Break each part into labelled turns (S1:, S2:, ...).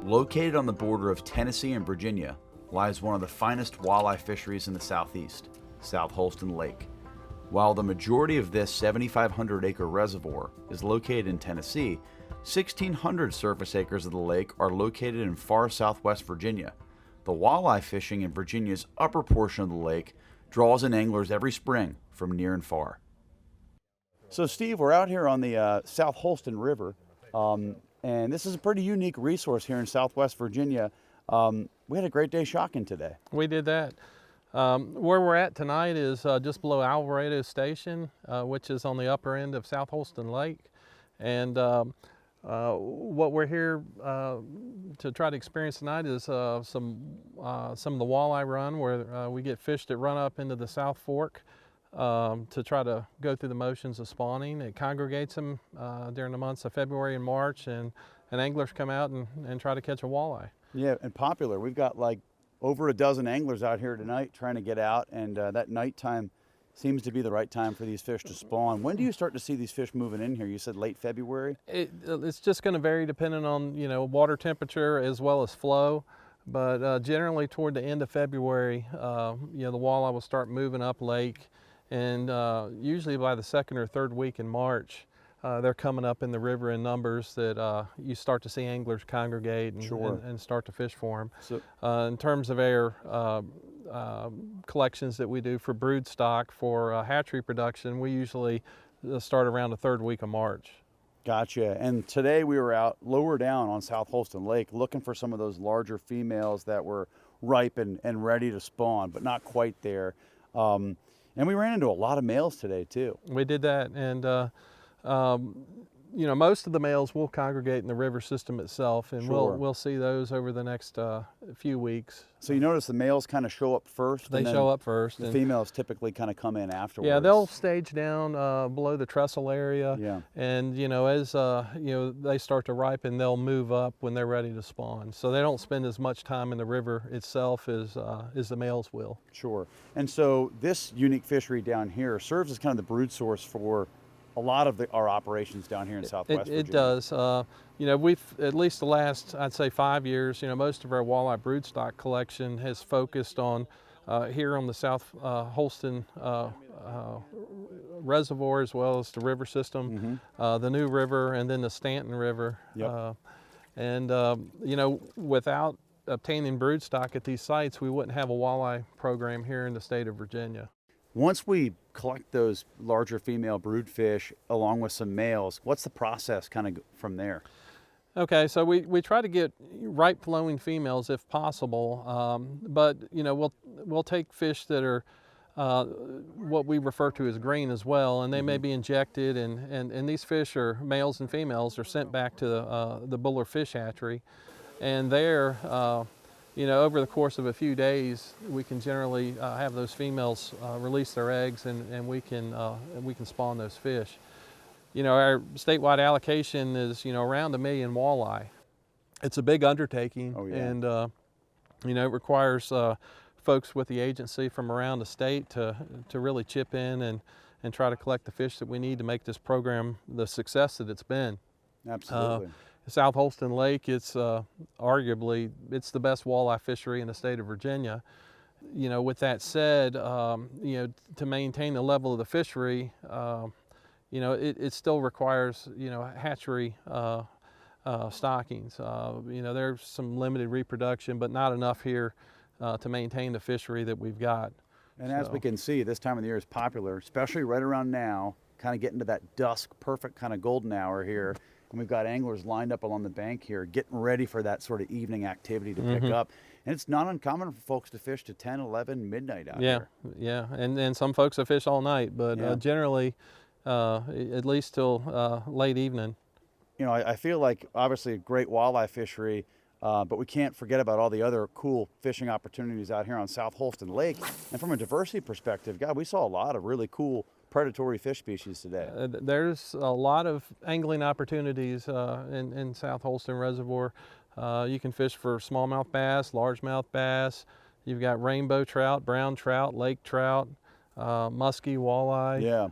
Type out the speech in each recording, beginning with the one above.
S1: Located on the border of Tennessee and Virginia lies one of the finest walleye fisheries in the southeast, South Holston Lake. While the majority of this 7,500-acre reservoir is located in Tennessee, 1,600 surface acres of the lake are located in far southwest Virginia. The walleye fishing in Virginia's upper portion of the lake draws in anglers every spring from near and far. So Steve, we're out here on the South Holston River, and this is a pretty unique resource here in southwest Virginia. We had a great day shocking today.
S2: We did that. Where we're at tonight is just below Alvarado Station, which is on the upper end of South Holston Lake. And what we're here to try to experience tonight is some of the walleye run, where we get fish that run up into the South Fork to try to go through the motions of spawning. It congregates them during the months of February and March, and anglers come out and try to catch a walleye.
S1: Yeah, and popular. We've got like over a dozen anglers out here tonight trying to get out, and that nighttime seems to be the right time for these fish to spawn. When do you start to see these fish moving in here? You said late February?
S2: It's just going to vary depending on, water temperature as well as flow. But generally toward the end of February, the walleye will start moving up lake, and usually by the second or third week in March, they're coming up in the river in numbers that you start to see anglers congregate and start to fish for them. So, in terms of our collections that we do for brood stock for hatchery production, we usually start around the third week of March.
S1: Gotcha. And today we were out lower down on South Holston Lake looking for some of those larger females that were ripe and ready to spawn, but not quite there. And we ran into a lot of males today too.
S2: We did that, and most of the males will congregate in the river system itself, and we'll see those over the next few weeks.
S1: So you notice the males kind of show up first?
S2: They show up first.
S1: The females typically kind of come in afterwards.
S2: Yeah, they'll stage down below the trestle area.
S1: Yeah.
S2: And as they start to ripen, they'll move up when they're ready to spawn. So they don't spend as much time in the river itself as the males will. Sure.
S1: And so this unique fishery down here serves as kind of the brood source for a lot of our operations down here in Southwest Virginia.
S2: It does. We've, at least the last, I'd say 5 years, most of our walleye broodstock collection has focused on here on the South Holston Reservoir, as well as the river system, the New River, and then the Stanton River.
S1: Yep.
S2: Without obtaining broodstock at these sites, we wouldn't have a walleye program here in the state of Virginia.
S1: Once we collect those larger female brood fish along with some males, what's the process kind of from there?
S2: Okay, so we try to get ripe flowing females if possible, but we'll take fish that are what we refer to as green as well, and they may be injected, and these fish, are males and females, are sent back to the Buller Fish Hatchery, and there over the course of a few days, we can generally have those females release their eggs, and we can spawn those fish. Our statewide allocation is around 1 million walleye. It's a big undertaking.
S1: Oh, yeah.
S2: And it requires folks with the agency from around the state to really chip in and try to collect the fish that we need to make this program the success that it's been.
S1: Absolutely.
S2: South Holston Lake, it's arguably the best walleye fishery in the state of Virginia. With that said, to maintain the level of the fishery, it still requires hatchery stockings. There's some limited reproduction, but not enough here to maintain the fishery that we've got.
S1: And as we can see, this time of the year is popular, especially right around now, kind of getting to that dusk, perfect kind of golden hour here. And we've got anglers lined up along the bank here, getting ready for that sort of evening activity to pick up. And it's not uncommon for folks to fish to 10, 11, midnight out here.
S2: Yeah, and some folks will fish all night, but generally at least till late evening.
S1: I feel like obviously a great walleye fishery, but we can't forget about all the other cool fishing opportunities out here on South Holston Lake. And from a diversity perspective, God, we saw a lot of really cool predatory fish species today.
S2: There's a lot of angling opportunities in South Holston Reservoir. You can fish for smallmouth bass, largemouth bass. You've got rainbow trout, brown trout, lake trout, musky walleye,
S1: Yeah,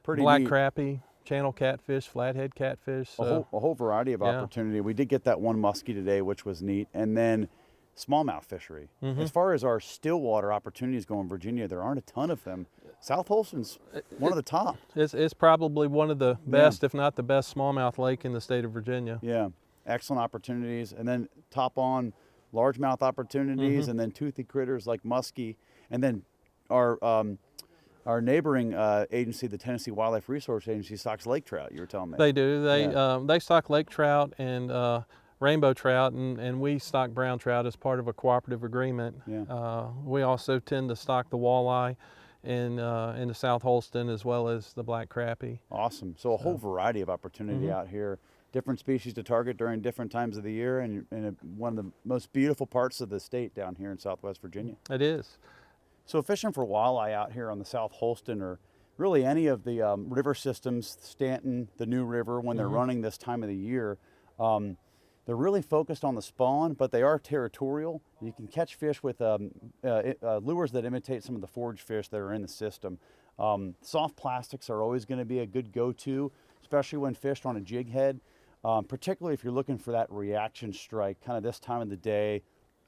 S1: pretty
S2: black
S1: neat.
S2: crappie, channel catfish, flathead catfish.
S1: A whole variety of opportunity. We did get that one musky today, which was neat. And then smallmouth fishery. As far as our stillwater opportunities go in Virginia, there aren't a ton of them. South Holston's one of the top.
S2: It's probably one of the best, if not the best, smallmouth lake in the state of Virginia.
S1: Yeah, excellent opportunities. And then top on largemouth opportunities, and then toothy critters like musky. And then our neighboring agency, the Tennessee Wildlife Resource Agency, stocks lake trout, you were telling me.
S2: They do. They stock lake trout and rainbow trout, and we stock brown trout as part of a cooperative agreement. We also tend to stock the walleye in the South Holston, as well as the black crappie.
S1: Awesome. So a whole variety of opportunity out here. Different species to target during different times of the year, and one of the most beautiful parts of the state down here in Southwest Virginia.
S2: It is.
S1: So fishing for walleye out here on the South Holston, or really any of the river systems, Stanton, the New River, when they're running this time of the year, they're really focused on the spawn, but they are territorial. You can catch fish with lures that imitate some of the forage fish that are in the system. Soft plastics are always going to be a good go-to, especially when fished on a jig head, particularly if you're looking for that reaction strike, kind of this time of the day,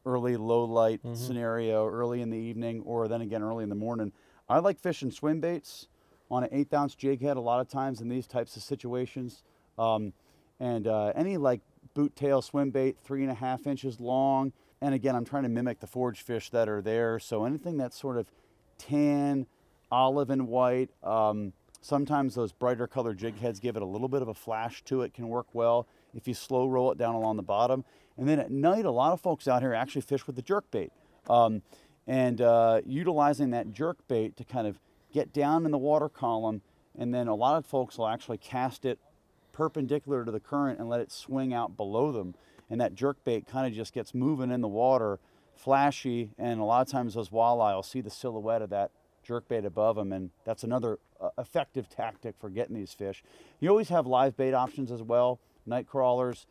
S1: early low light scenario, early in the evening, or then again early in the morning. I like fishing swim baits on an 1/8 ounce jig head a lot of times in these types of situations. Any like boot tail swim bait, 3.5 inches long. And again, I'm trying to mimic the forage fish that are there. So anything that's sort of tan, olive and white. Sometimes those brighter colored jig heads give it a little bit of a flash to it, can work well if you slow roll it down along the bottom. And then at night, a lot of folks out here actually fish with the jerk bait. Utilizing that jerk bait to kind of get down in the water column, and then a lot of folks will actually cast it perpendicular to the current and let it swing out below them. And that jerk bait kind of just gets moving in the water, flashy, and a lot of times those walleye will see the silhouette of that jerk bait above them, and that's another effective tactic for getting these fish. You always have live bait options as well. Night crawlers,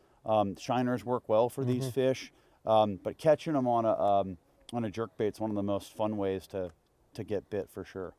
S1: shiners work well for these fish, but catching them on a jerk bait is one of the most fun ways to get bit for sure.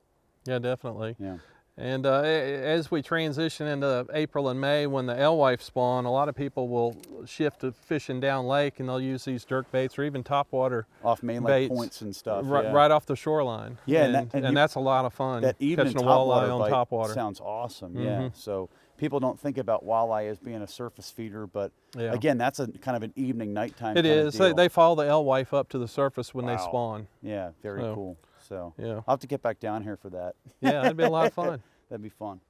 S2: Yeah, definitely.
S1: Yeah.
S2: And as we transition into April and May, when the alewife spawn, a lot of people will shift to fishing down lake, and they'll use these jerk baits or even topwater
S1: off main lake points and stuff.
S2: Right off the shoreline.
S1: Yeah,
S2: and that's a lot of fun.
S1: That evening
S2: catching a walleye on topwater
S1: sounds awesome. Yeah. So people don't think about walleye as being a surface feeder, but again, that's a kind of an evening, nighttime.
S2: It is. They follow the alewife up to the surface when they spawn.
S1: Yeah, very cool. So
S2: yeah,
S1: I'll have to get back down here for that.
S2: Yeah, that'd be a lot of fun.
S1: That'd be fun.